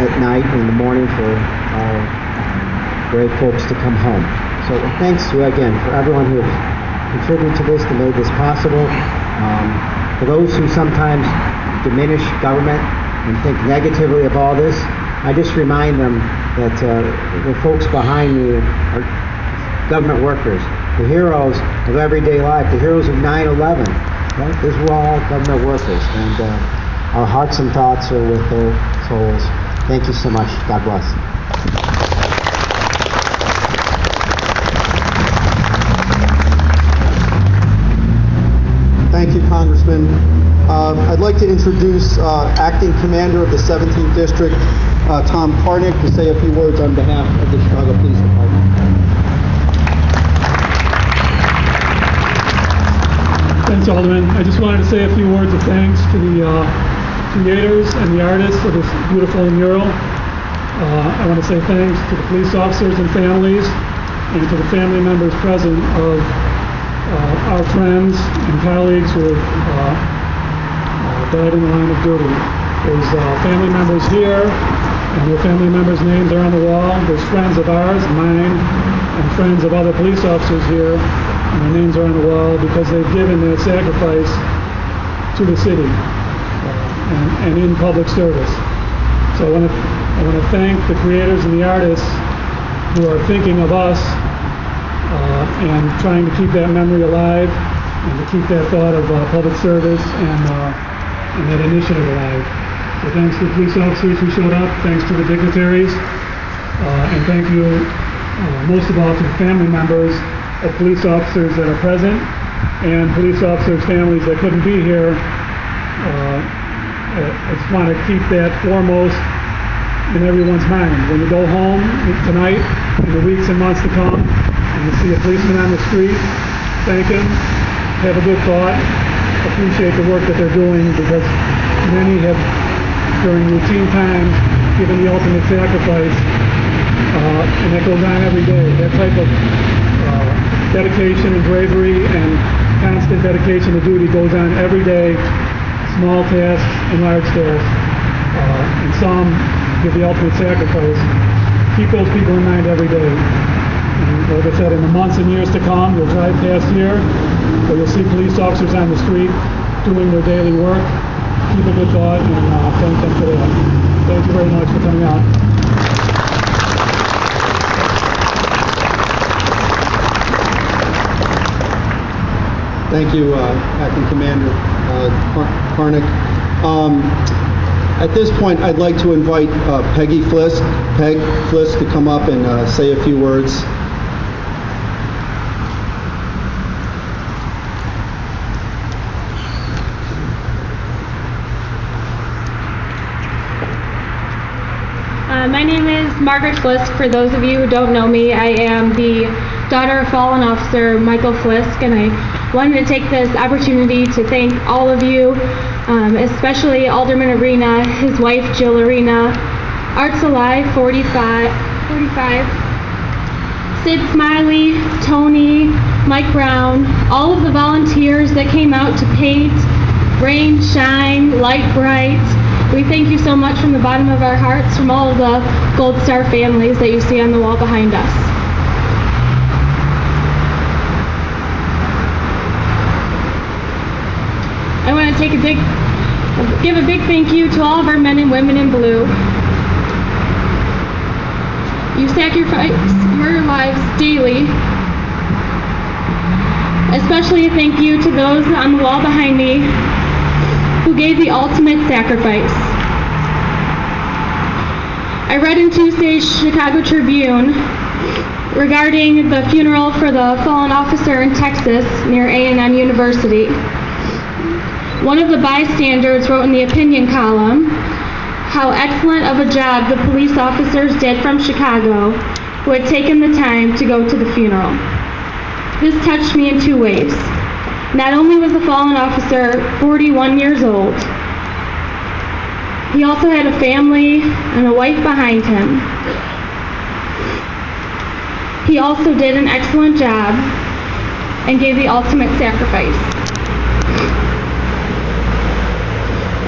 at night and in the morning for our brave folks to come home. So thanks again for everyone who contributed to this, to made this possible. For those who sometimes diminish government and think negatively of all this, I just remind them that the folks behind me are government workers, the heroes of everyday life, the heroes of 9/11. Right? These were all government workers, and our hearts and thoughts are with their souls. Thank you so much. God bless. Thank you, Congressman. I'd like to introduce Acting Commander of the 17th District, Tom Parnick, to say a few words on behalf of the Chicago Police Department. Thanks, Alderman. I just wanted to say a few words of thanks to the creators and the artists of this beautiful mural. I want to say thanks to the police officers and families, and to the family members present of our friends and colleagues who have died in the line of duty. There's family members here, and their family members' names are on the wall. There's friends of ours, mine, and friends of other police officers here, and their names are on the wall because they've given their sacrifice to the city and in public service. So I want to thank the creators and the artists who are thinking of us and trying to keep that memory alive and to keep that thought of public service and that initiative alive. So thanks to the police officers who showed up, thanks to the dignitaries, and thank you most of all to the family members of police officers that are present and police officers' families that couldn't be here. I just want to keep that foremost in everyone's mind. When you go home tonight, in the weeks and months to come, and you see a policeman on the street, thank him, have a good thought, appreciate the work that they're doing, because many have, during routine times, given the ultimate sacrifice, and that goes on every day. That type of dedication and bravery and constant dedication to duty goes on every day, small tasks and large tasks, and some give the ultimate sacrifice. Keep those people in mind every day. And like I said, in the months and years to come, you'll drive past here, or you'll see police officers on the street doing their daily work. Keep a good thought, and thank them for that. Thank you very much for coming out. Thank you, Acting Commander Parnick. At this point, I'd like to invite Peg Fliss, to come up and say a few words. My name is Margaret Flisk. For those of you who don't know me, I am the daughter of fallen officer Michael Flisk, and I wanted to take this opportunity to thank all of you, especially Alderman Arena, his wife Jill Arena, Arts Alive 45, Sid Smiley, Tony, Mike Brown, all of the volunteers that came out to paint, rain, shine, light bright. We thank you so much from the bottom of our hearts, from all of the Gold Star families that you see on the wall behind us. I want to give a big thank you to all of our men and women in blue. You sacrifice your lives daily. Especially a thank you to those on the wall behind me who gave the ultimate sacrifice. I read in Tuesday's Chicago Tribune regarding the funeral for the fallen officer in Texas near A&M University. One of the bystanders wrote in the opinion column how excellent of a job the police officers did from Chicago who had taken the time to go to the funeral. This touched me in two ways. Not only was the fallen officer 41 years old, he also had a family and a wife behind him. He also did an excellent job and gave the ultimate sacrifice.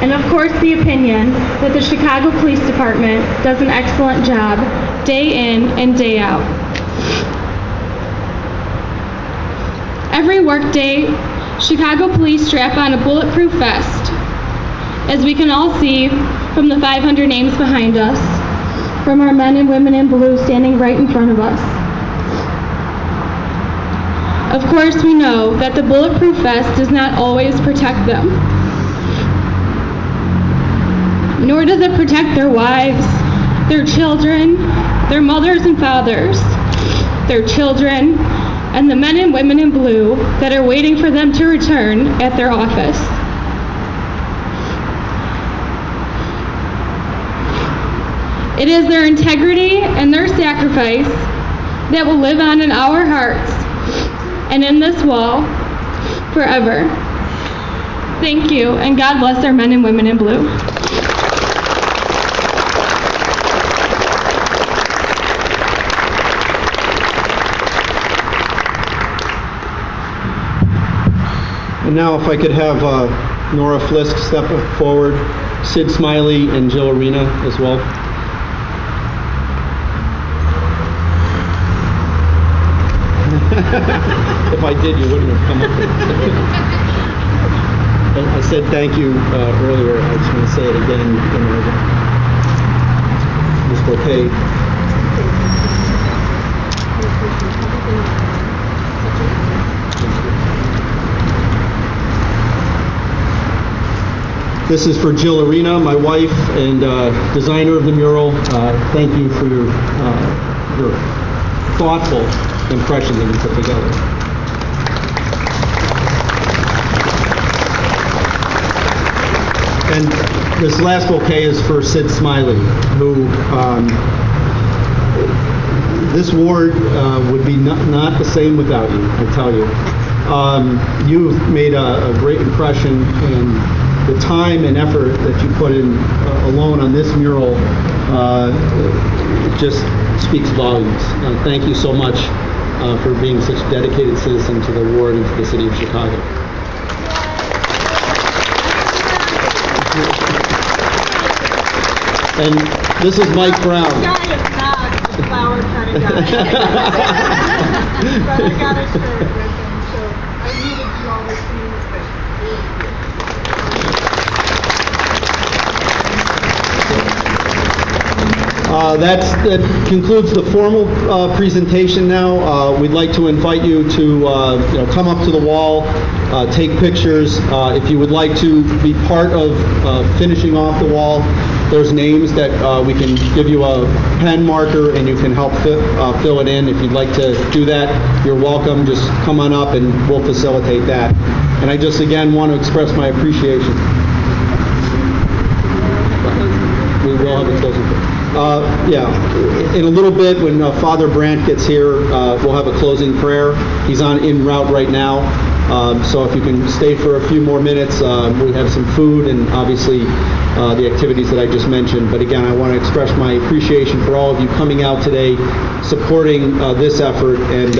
and of course the opinion that the Chicago Police Department does an excellent job day in and day out. Every workday, Chicago police strap on a bulletproof vest, as we can all see from the 500 names behind us, from our men and women in blue standing right in front of us. Of course, we know that the bulletproof vest does not always protect them, nor does it protect their wives, their children, their mothers and fathers, their children, and the men and women in blue that are waiting for them to return at their office. It is their integrity and their sacrifice that will live on in our hearts and in this wall forever. Thank you, and God bless our men and women in blue. And now if I could have Nora Flisk step forward, Sid Smiley and Jill Arena as well. If I did, you wouldn't have come up with it. I said thank you earlier. I just want to say it again. This bouquet. This is for Jill Arena, my wife and designer of the mural. Thank you for your thoughtful impression that you put together. And this last bouquet is for Sid Smiley, who this ward would be not the same without you, I tell you. You've made a great impression, and the time and effort that you put in alone on this mural just speaks volumes. Thank you so much for being such a dedicated citizen to the ward and to the city of Chicago. And this is Mike Brown. This guy is not a flower kind of guy. But I got a spirit with him, so I needed to always see his face. That concludes the formal presentation now. We'd like to invite you to come up to the wall, take pictures. If you would like to be part of finishing off the wall, there's names that we can give you a pen marker and you can help fill it in. If you'd like to do that, you're welcome. Just come on up and we'll facilitate that. And I just again want to express my appreciation. We will have a closing prayer. In a little bit when Father Brandt gets here, we'll have a closing prayer. He's en route right now. So if you can stay for a few more minutes, we have some food and obviously the activities that I just mentioned. But again, I want to express my appreciation for all of you coming out today, supporting this effort and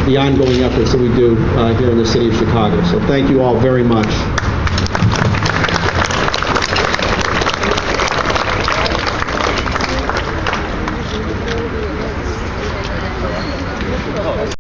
the ongoing efforts that we do here in the city of Chicago. So thank you all very much.